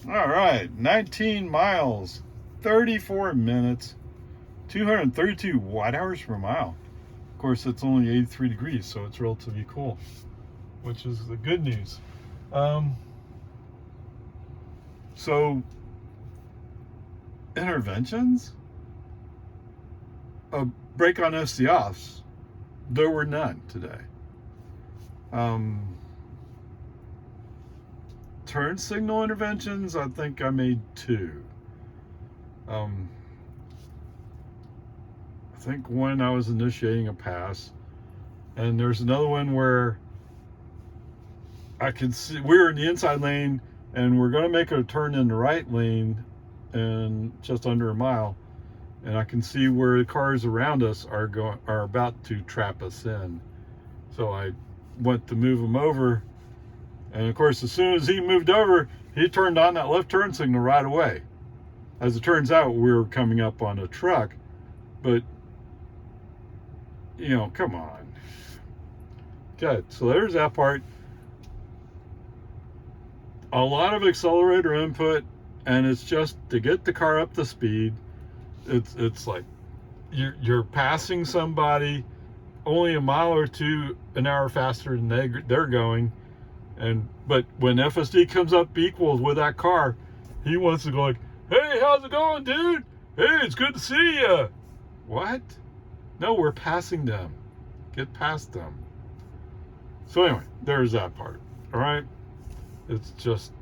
All right, 19 miles, 34 minutes, 232 watt hours per mile. Of course, it's only 83 degrees, so it's relatively cool, which is the good news. Um, so, interventions? A break on FC offs, there were none today. Um, Turn signal interventions, I think I made two. Um, I think one I was initiating a pass, and there's another one where I can see we were in the inside lane and we're going to make a turn in the right lane in just under a mile, and I can see where the cars around us are about to trap us in. So I went to move him over, and of course, as soon as he moved over, he turned on that left turn signal right away. As it turns out, we were coming up on a truck, but come on. Okay, so there's that part. A lot of accelerator input, and it's just to get the car up to speed. It's like you're passing somebody only a mile or two an hour faster than they're going, but when FSD comes up equal with that car, he wants to go like, "Hey, how's it going, dude? Hey, it's good to see you." What? No, we're passing them. Get past them. So anyway, there's that part. All right. It's just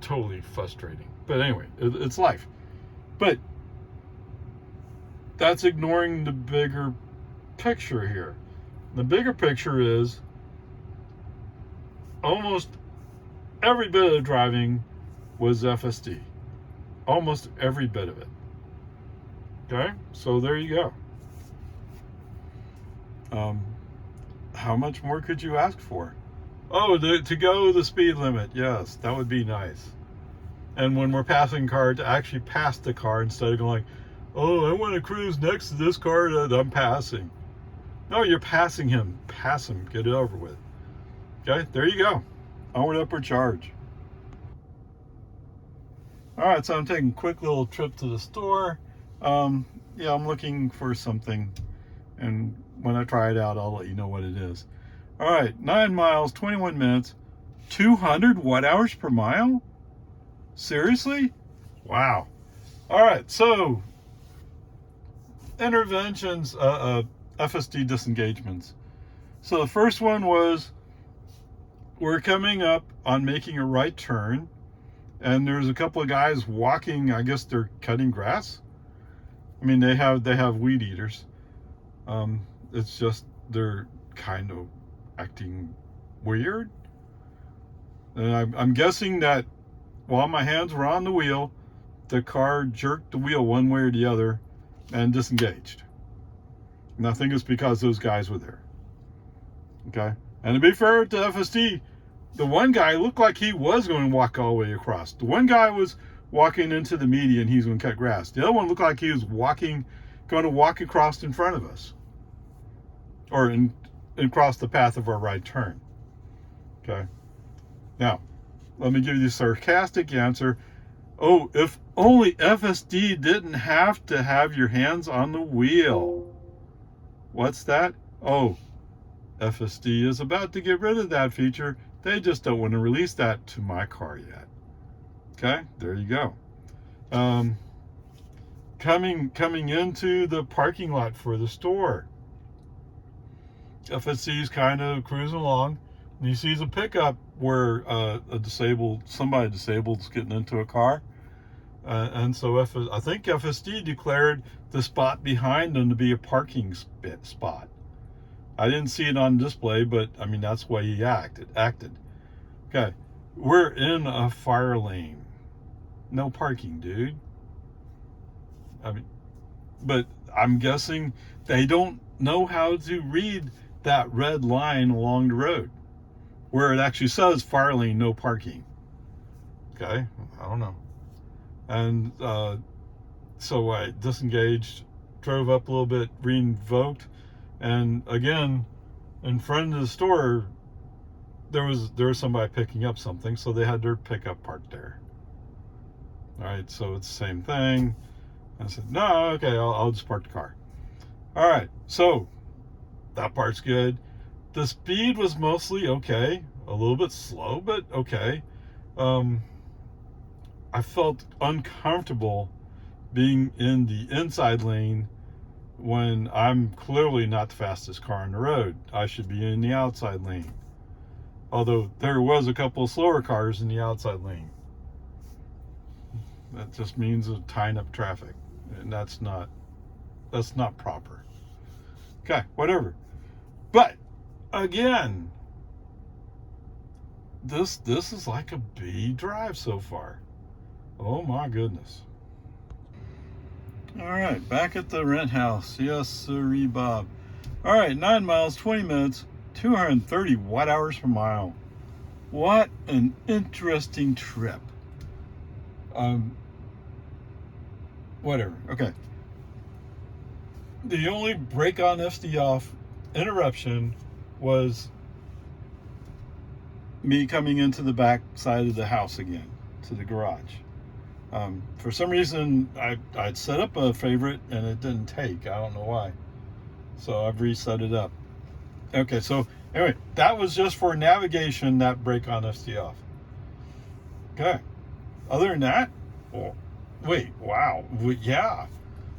totally frustrating. But anyway, it's life. But that's ignoring the bigger picture here. The bigger picture is almost every bit of driving was FSD. Almost every bit of it. Okay? So there you go. How much more could you ask for? Oh, to go the speed limit. Yes, that would be nice. And when we're passing car, to actually pass the car instead of going, "Oh, I want to cruise next to this car that I'm passing." No, you're passing him. Pass him. Get it over with. Okay, there you go. Onward, upward charge. All right, so I'm taking a quick little trip to the store. Yeah, I'm looking for something, and when I try it out, I'll let you know what it is. All right, 9 miles, 21 minutes, 200 watt hours per mile? Seriously? Wow. All right, so interventions, FSD disengagements. So the first one was we're coming up on making a right turn, and there's a couple of guys walking. I guess they're cutting grass. I mean, they have weed eaters. It's just they're kind of acting weird. And I'm guessing that while my hands were on the wheel, the car jerked the wheel one way or the other and disengaged. And I think it's because those guys were there. Okay? And to be fair to FSD, the one guy looked like he was going to walk all the way across. The one guy was walking into the median, he's going to cut grass. The other one looked like he was going to walk across in front of us. Or across the path of our right turn. Okay? Now, let me give you the sarcastic answer. Oh, if only FSD didn't have to have your hands on the wheel. What's that? Oh, FSD is about to get rid of that feature. They just don't want to release that to my car yet. Okay, there you go. Coming into the parking lot for the store. FSD is kind of cruising along, and he sees a pickup where somebody disabled is getting into a car, and so I think FSD declared the spot behind them to be a parking spot. I didn't see it on display, but I mean that's the way he acted. Okay, we're in a fire lane. No parking, dude. I mean, but I'm guessing they don't know how to read that red line along the road where it actually says fire lane, no parking. Okay, I don't know. And so I disengaged, drove up a little bit, re-invoked, and again, in front of the store, there was somebody picking up something, so they had their pickup parked there. All right, so it's the same thing. I said, no, okay, I'll just park the car. All right, so that part's good. The speed was mostly okay, a little bit slow, but okay. I felt uncomfortable being in the inside lane when I'm clearly not the fastest car on the road. I should be in the outside lane. Although there was a couple of slower cars in the outside lane. That just means tying up traffic, and that's not proper. Okay, whatever. But again, this is like a B drive so far. Oh my goodness. All right, back at the rent house. Yes, sirree, Bob. All right, 9 miles, 20 minutes, 230 watt hours per mile. What an interesting trip. Whatever. Okay. The only break on FSD off interruption was me coming into the back side of the house again, to the garage. For some reason, I'd set up a favorite and it didn't take. I don't know why. So I've reset it up. Okay, so anyway, that was just for navigation, that brake on FSD off. Okay. Other than that, well, wait, wow. Yeah,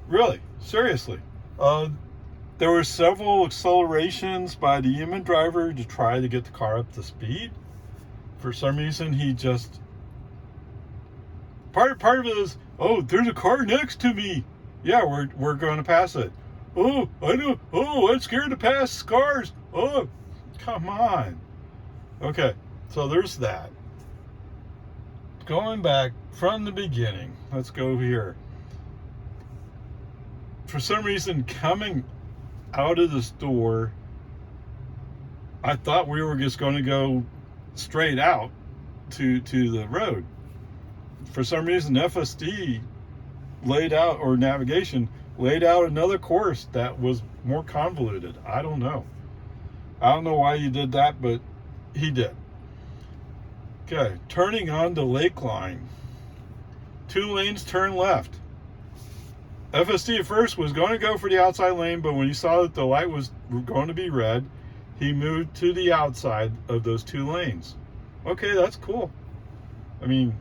really, seriously. There were several accelerations by the human driver to try to get the car up to speed. For some reason, he just... Part of it is, oh, there's a car next to me. Yeah, we're going to pass it. Oh, I know. Oh, I'm scared to pass cars. Oh, come on. Okay, so there's that. Going back from the beginning, let's go here. For some reason, coming out of the store, I thought we were just going to go straight out to the road. For some reason, FSD laid out, or navigation laid out another course that was more convoluted. I don't know why he did that, but he did. Okay, turning on the Lake Line. 2 lanes, turn left. FSD at first was going to go for the outside lane, but when he saw that the light was going to be red, he moved to the outside of those 2 lanes. Okay, that's cool. I mean,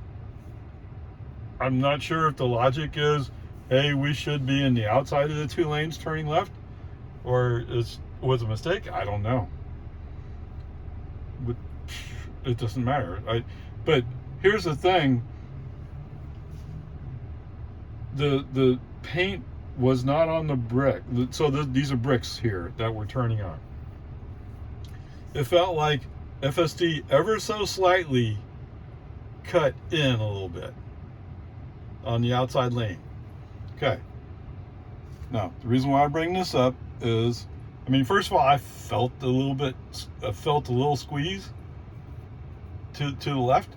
I'm not sure if the logic is, hey, we should be in the outside of the 2 lanes turning left, or was a mistake. I don't know. But it doesn't matter. But here's the thing. The paint was not on the brick. So these are bricks here that we're turning on. It felt like FSD ever so slightly cut in a little bit on the outside lane. Okay. Now, the reason why I bring this up is, I mean, first of all, I felt a little squeeze to the left,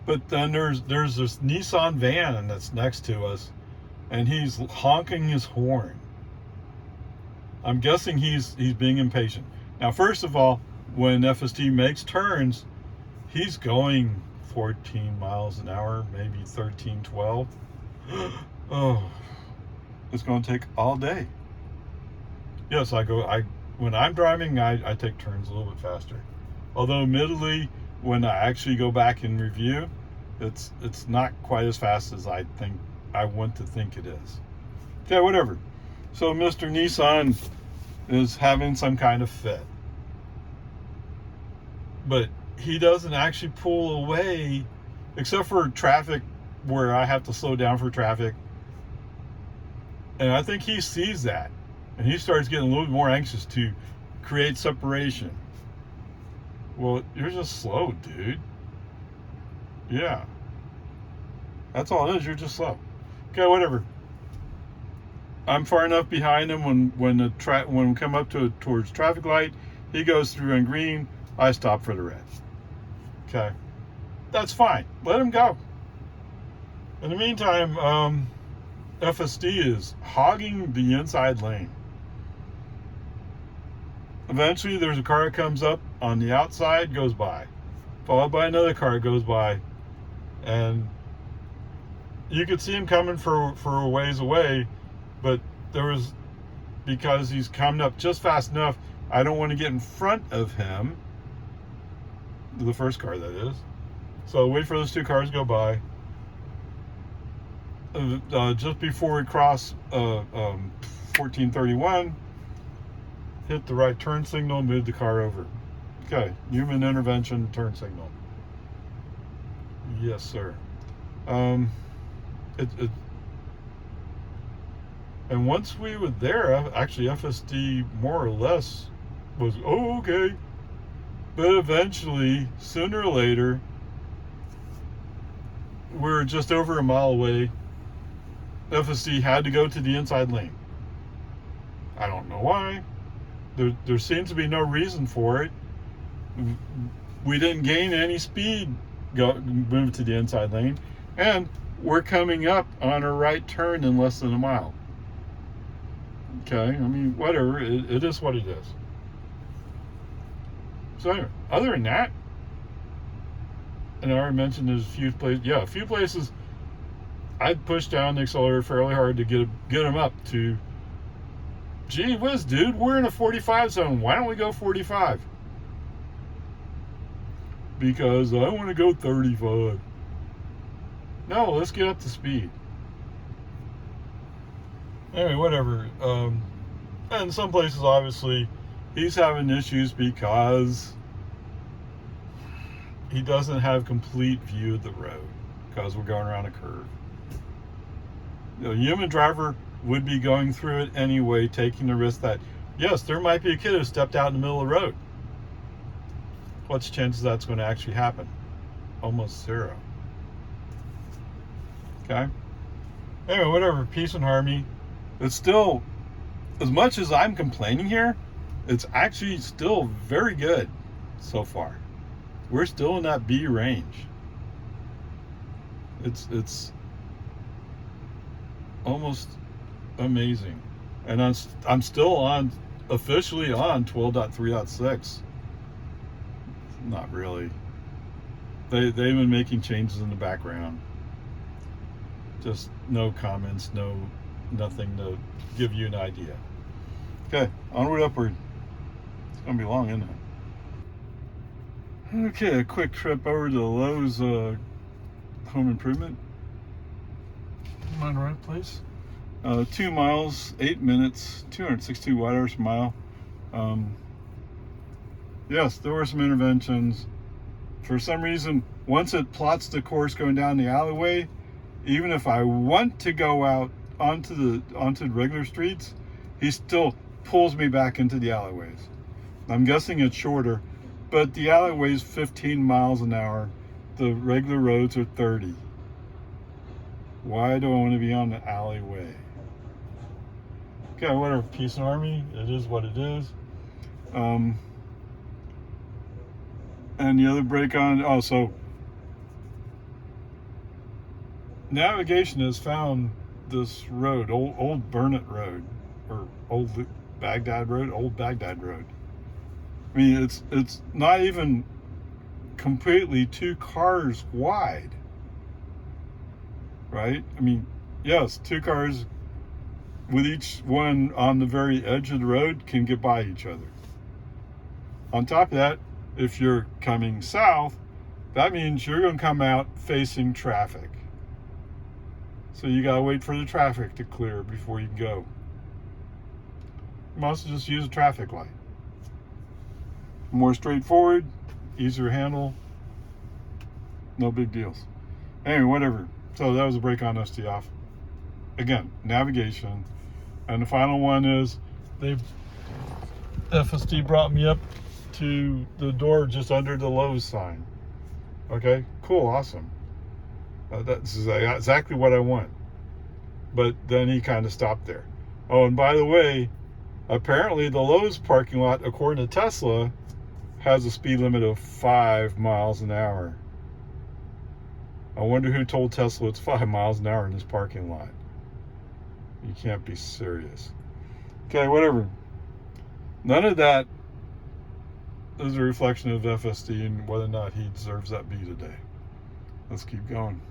but then there's this Nissan van that's next to us, and he's honking his horn. I'm guessing he's being impatient. Now, first of all, when FSD makes turns, he's going 14 miles an hour, maybe 13, 12. Oh, it's going to take all day. Yes, when I'm driving, I take turns a little bit faster. Although, admittedly, when I actually go back and review, it's not quite as fast as I want to think it is. Okay, whatever. So Mr. Nissan is having some kind of fit. But he doesn't actually pull away, except for traffic where I have to slow down for traffic. And I think he sees that, and he starts getting a little bit more anxious to create separation. Well, you're just slow, dude. Yeah. That's all it is, you're just slow. Okay, whatever. I'm far enough behind him when we come up towards traffic light, he goes through on green, I stop for the red. Okay. That's fine. Let him go. In the meantime, FSD is hogging the inside lane. Eventually, there's a car that comes up on the outside, goes by, followed by another car that goes by, and you could see him coming for a ways away, but there was, because he's coming up just fast enough, I don't want to get in front of him, the first car that is. So wait for those two cars to go by. Just before we cross 1431, hit the right turn signal, move the car over. Okay, human intervention, turn signal. Yes, sir. And once we were there, actually FSD more or less was, oh, okay. But eventually, sooner or later, we're just over a mile away. FSD had to go to the inside lane. I don't know why. There seems to be no reason for it. We didn't gain any speed move to the inside lane, and we're coming up on a right turn in less than a mile. Okay, I mean, whatever, it is what it is. So anyway, other than that, and I already mentioned there's a few places I'd push down the accelerator fairly hard to get them up to, gee whiz, dude, we're in a 45 zone. Why don't we go 45? Because I want to go 35. No, let's get up to speed. Anyway, whatever. And some places, obviously, he's having issues because he doesn't have complete view of the road because we're going around a curve. A human driver would be going through it anyway, taking the risk that, yes, there might be a kid who stepped out in the middle of the road. What's the chances that's going to actually happen? Almost zero. Okay? Anyway, whatever, peace and harmony. It's still, as much as I'm complaining here, it's actually still very good so far. We're still in that B range. It's almost amazing. And I'm still officially on 12.3.6. Not really. They've been making changes in the background. Just no comments, nothing to give you an idea. Okay, onward, upward. It's gonna be long, isn't it? Okay, a quick trip over to Lowe's Home Improvement. Am I in the right place? 2 miles, 8 minutes, 262 watt-hours per mile. Yes, there were some interventions. For some reason, once it plots the course going down the alleyway, even if I want to go out onto the regular streets, he still pulls me back into the alleyways. I'm guessing it's shorter, but the alleyway's 15 miles an hour. The regular roads are 30. Why do I want to be on the alleyway? Okay, whatever, peace and harmony. It is what it is. And the other break on, so navigation has found this road, old Burnett Road, or old Baghdad Road. I mean, it's not even completely 2 cars wide, right? I mean, yes, 2 cars with each one on the very edge of the road can get by each other. On top of that, if you're coming south, that means you're going to come out facing traffic. So you got to wait for the traffic to clear before you can go. You must just use a traffic light. More straightforward, easier to handle, no big deals. Anyway, whatever. So that was a break on SD off. Again, navigation. And the final one is FSD brought me up to the door just under the Lowe's sign. Okay, cool, awesome. That's exactly what I want. But then he kind of stopped there. Oh, and by the way, apparently the Lowe's parking lot, according to Tesla, has a speed limit of 5 miles an hour. I wonder who told Tesla it's 5 miles an hour in this parking lot. You can't be serious. Okay, whatever. None of that is a reflection of FSD and whether or not he deserves that B today. Let's keep going.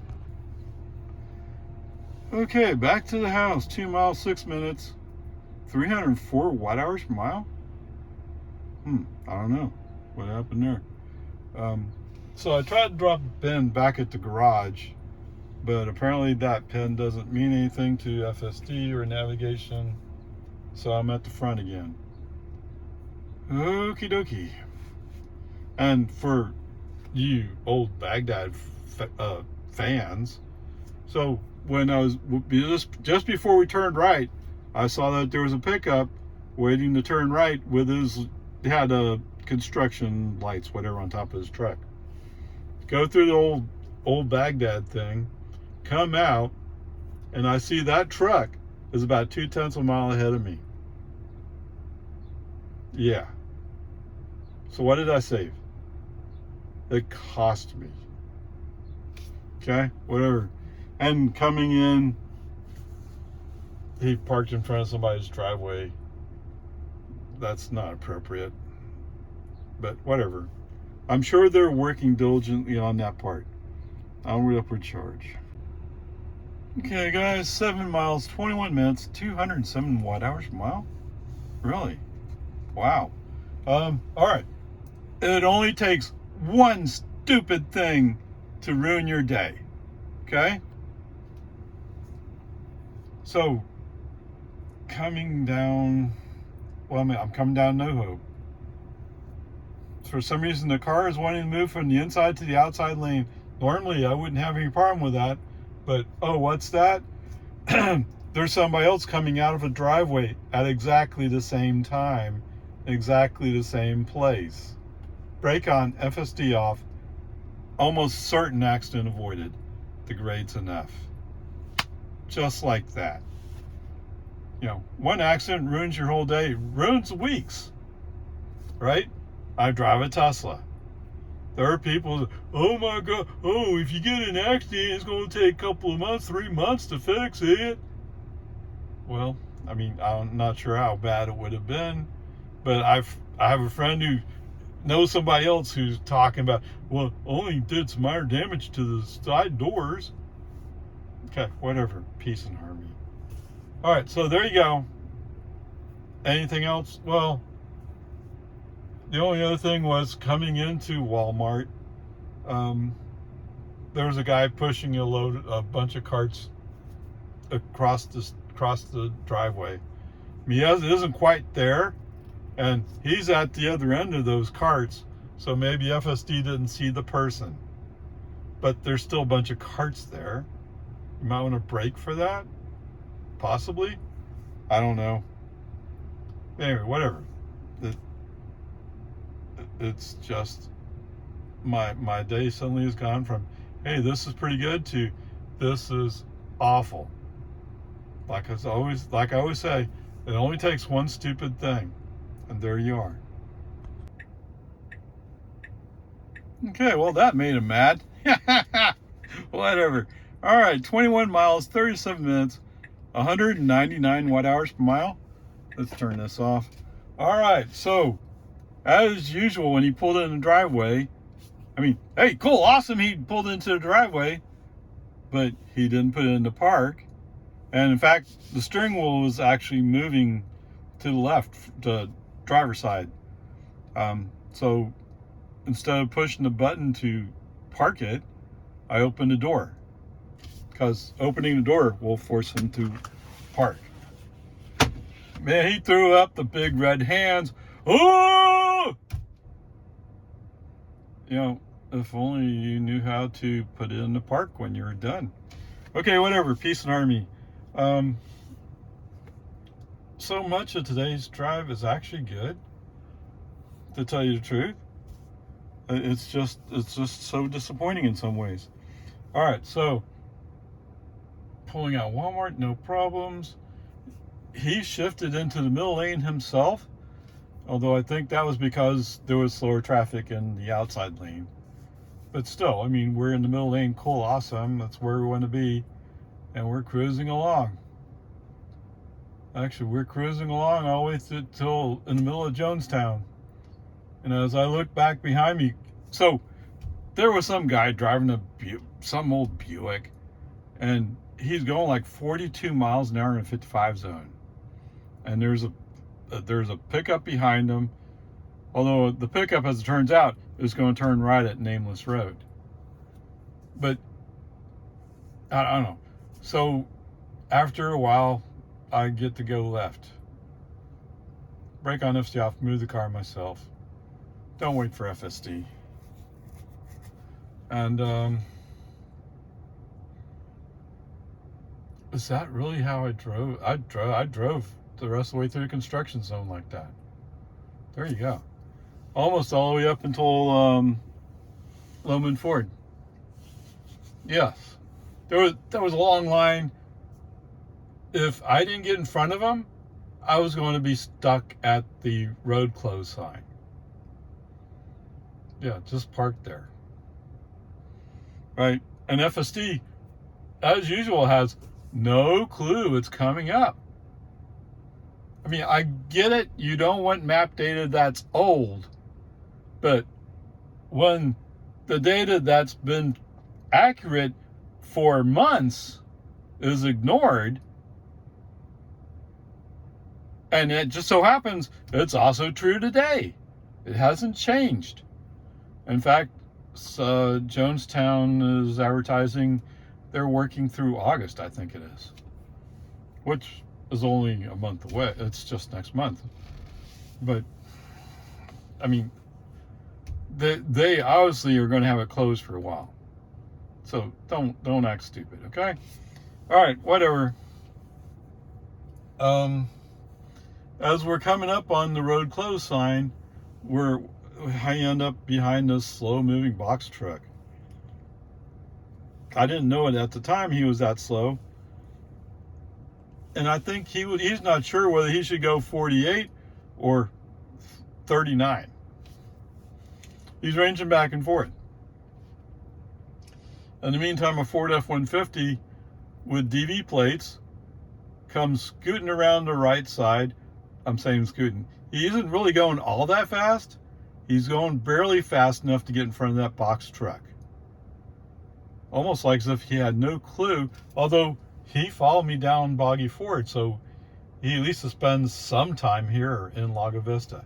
Okay, back to the house. 2 miles, 6 minutes. 304 watt-hours per mile? I don't know what happened there. So I tried to drop a pin back at the garage, but apparently that pin doesn't mean anything to FSD or navigation, so I'm at the front again. Okie dokie. And for you old Baghdad fans, so when I was just before we turned right, I saw that there was a pickup waiting to turn right with he had construction lights, whatever, on top of his truck. Go through the old Baghdad thing, come out, and I see that truck is about 0.2 of a mile ahead of me. Yeah. So what did I save? It cost me. Okay, whatever. And coming in, he parked in front of somebody's driveway. That's not appropriate. But whatever. I'm sure they're working diligently on that part. Onward, upward charge. Okay, guys, 7 miles, 21 minutes, 207 watt-hours per mile. Really? Wow. All right. It only takes one stupid thing to ruin your day. Okay? So, coming down, I'm coming down No Hope. For some reason, the car is wanting to move from the inside to the outside lane. Normally, I wouldn't have any problem with that. But, oh, what's that? There's somebody else coming out of a driveway at exactly the same time, exactly the same place. Brake on, FSD off. Almost certain accident avoided. The grade's an F. Just like that. You know, one accident ruins your whole day, ruins weeks, right? I drive a Tesla. There are people, oh my God, oh, if you get in an accident, it's going to take a couple of months, 3 months to fix it. Well, I mean, I'm not sure how bad it would have been, but I have a friend who knows somebody else who's talking about, well, only did some minor damage to the side doors. Okay, whatever, peace and harmony. All right, so there you go. Anything else? Well, the only other thing was coming into Walmart. There was a guy pushing a bunch of carts across the driveway. I mean, he isn't quite there, and he's at the other end of those carts, so maybe FSD didn't see the person. But there's still a bunch of carts there. You might want to brake for that, possibly. I don't know. Anyway, whatever. It's just my day suddenly has gone from, hey, this is pretty good, to this is awful. Like I always say, it only takes one stupid thing, and there you are. Okay, well, that made him mad. Whatever. All right, 21 miles, 37 minutes, 199 watt-hours per mile. Let's turn this off. All right, so as usual, when he pulled in the driveway, I mean, hey, cool, awesome, he pulled into the driveway, but he didn't put it in the park. And in fact, the steering wheel was actually moving to the left, the driver's side. So instead of pushing the button to park it, I opened the door, because opening the door will force him to park. Man, he threw up the big red hands. Oh! You know, if only you knew how to put it in the park when you're done. Okay, whatever. Peace and harmony. So much of today's drive is actually good, to tell you the truth. It's just so disappointing in some ways. All right, so pulling out Walmart, no problems. He shifted into the middle lane himself, although I think that was because there was slower traffic in the outside lane. But still, I mean, we're in the middle lane, cool, awesome, that's where we want to be, and we're cruising along. Actually, we're cruising along all the way till in the middle of Jonestown. And as I look back behind me, so there was some guy driving some old Buick, and he's going like 42 miles an hour in a 55 zone. And there's a pickup behind him. Although the pickup, as it turns out, is going to turn right at Nameless Road. But I don't know. So after a while, I get to go left. Brake on FSD off, move the car myself. Don't wait for FSD. And is that really how I drove? I drove the rest of the way through the construction zone like that. There you go. Almost all the way up until Loman Ford. Yes. That was a long line. If I didn't get in front of them, I was going to be stuck at the road closed sign. Yeah, just parked there. Right? And FSD, as usual, has no clue it's coming up. I mean, I get it. You don't want map data that's old. But when the data that's been accurate for months is ignored, and it just so happens it's also true today. It hasn't changed. In fact, Jonestown is advertising they're working through August, I think it is, which is only a month away. It's just next month. But, I mean, they obviously are going to have it closed for a while. So don't act stupid, okay? All right, whatever. As we're coming up on the road closed sign, I end up behind this slow-moving box truck. I didn't know it at the time he was that slow. And I think he's not sure whether he should go 48 or 39. He's ranging back and forth. In the meantime, a Ford F-150 with DV plates comes scooting around the right side. I'm saying scooting. He isn't really going all that fast. He's going barely fast enough to get in front of that box truck. Almost like as if he had no clue, although he followed me down Boggy Ford, so he at least spends some time here in Lago Vista.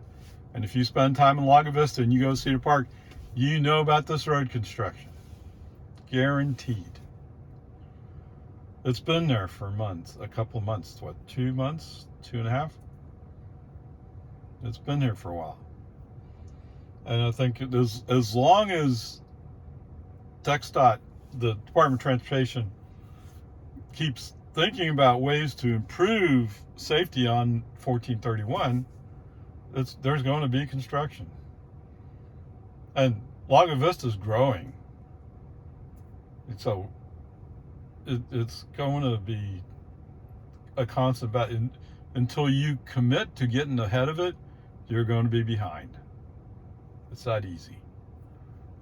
And if you spend time in Lago Vista and you go to Cedar Park, you know about this road construction. Guaranteed. It's been there for months, a couple of months. What, 2 months? 2.5? It's been here for a while. And I think as long as TxDOT, the Department of Transportation, keeps thinking about ways to improve safety on 1431, there's going to be construction. And Lago Vista is growing. So it's going to be a constant battle. Until you commit to getting ahead of it, you're going to be behind. It's that easy.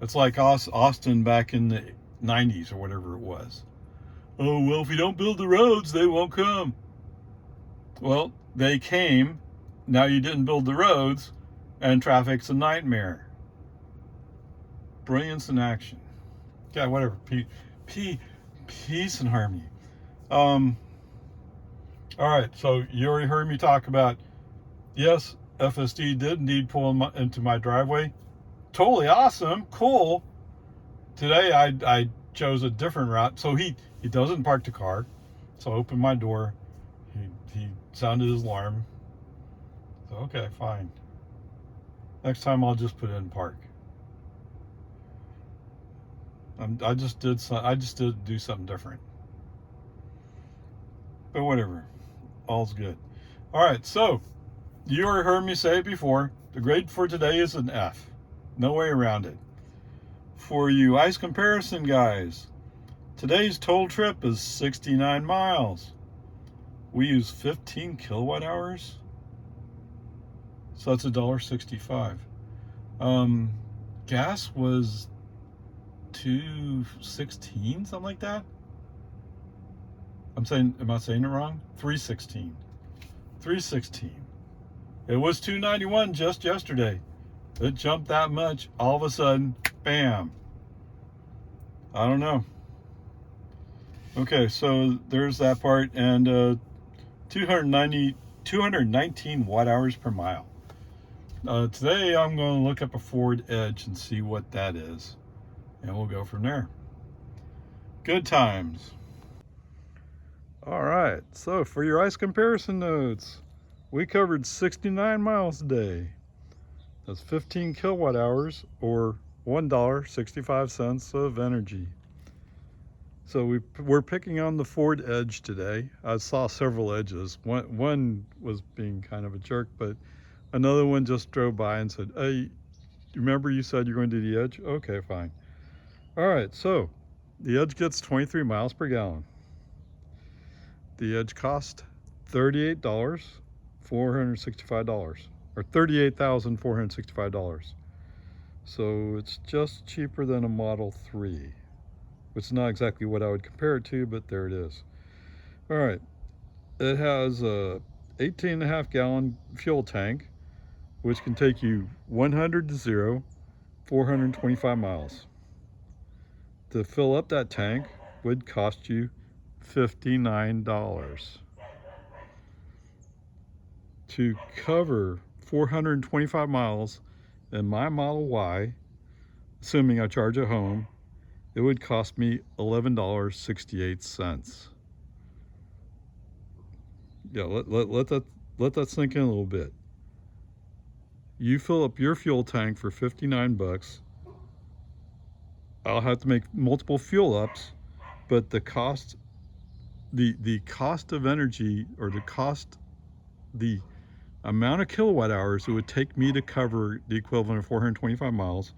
It's like Austin back in the 90s or whatever it was. Oh, well, if we don't build the roads, they won't come. Well, they came. Now you didn't build the roads, and traffic's a nightmare. Brilliance in action. Yeah, whatever. Peace and harmony. All right, so you already heard me talk about, yes, FSD did indeed pull into my driveway. Totally awesome, cool. Today I chose a different route. So he doesn't park the car. So I opened my door. He sounded his alarm. So okay, fine. Next time I'll just put it in park. I just did do something different. But whatever. All's good. All right, so you already heard me say it before. The grade for today is an F. No way around it. For you ice comparison guys, today's total trip is 69 miles. We use 15 kilowatt hours. So that's $1.65. Gas was $2.16, something like that. Am I saying it wrong? $3.16. $3.16. It was $2.91 just yesterday. It jumped that much. All of a sudden, bam. I don't know. Okay, so there's that part, and 219 watt hours per mile. Today I'm going to look up a Ford Edge and see what that is, and we'll go from there. Good times. All right, so for your ice comparison notes, we covered 69 miles a day. That's 15 kilowatt hours, or $1.65 of energy. So we're picking on the Ford Edge today. I saw several Edges. One was being kind of a jerk, but another one just drove by and said, "Hey, remember you said you're going to the Edge? Okay, fine." All right, so the Edge gets 23 miles per gallon. The Edge cost $38,465, or $38,465. So it's just cheaper than a Model 3, which is not exactly what I would compare it to, but there it is. All right, it has a 18.5 gallon fuel tank, which can take you 100 to 0, 425 miles. To fill up that tank would cost you $59. To cover 425 miles in my Model Y, assuming I charge at home, it would cost me $11.68. Yeah, let that sink in a little bit. You fill up your fuel tank for 59 bucks. I'll have to make multiple fuel ups, but the cost of energy, or the amount of kilowatt hours it would take me to cover the equivalent of 425 miles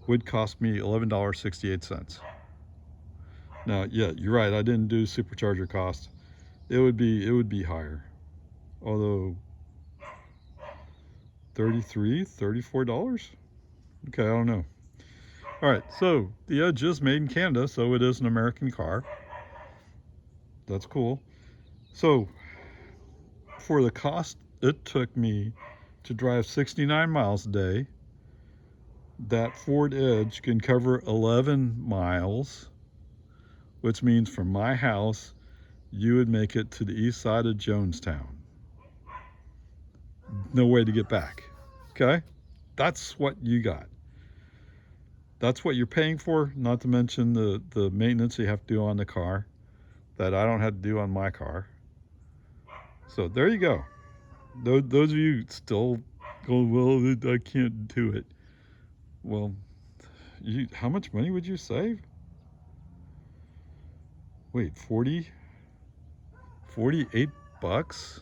would cost me $11.68. Now, yeah, you're right. I didn't do supercharger cost. It would be higher. Although $34. Okay, I don't know. All right, so the Edge is made in Canada, so it is an American car. That's cool. So for the cost it took me to drive 69 miles a day, that Ford Edge can cover 11 miles, which means from my house, you would make it to the east side of Jonestown. No way to get back. Okay? That's what you got. That's what you're paying for, not to mention the maintenance you have to do on the car that I don't have to do on my car. So there you go. Those of you still go, well, I can't do it. Well, how much money would you save? Wait, 48 bucks?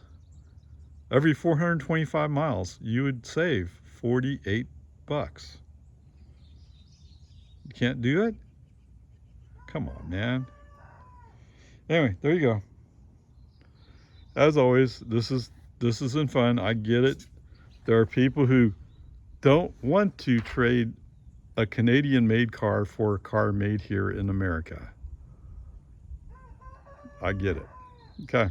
Every 425 miles, you would save 48 bucks. You can't do it? Come on, man. Anyway, there you go. As always, this isn't fun. I get it. There are people who don't want to trade a Canadian-made car for a car made here in America. I get it. Okay.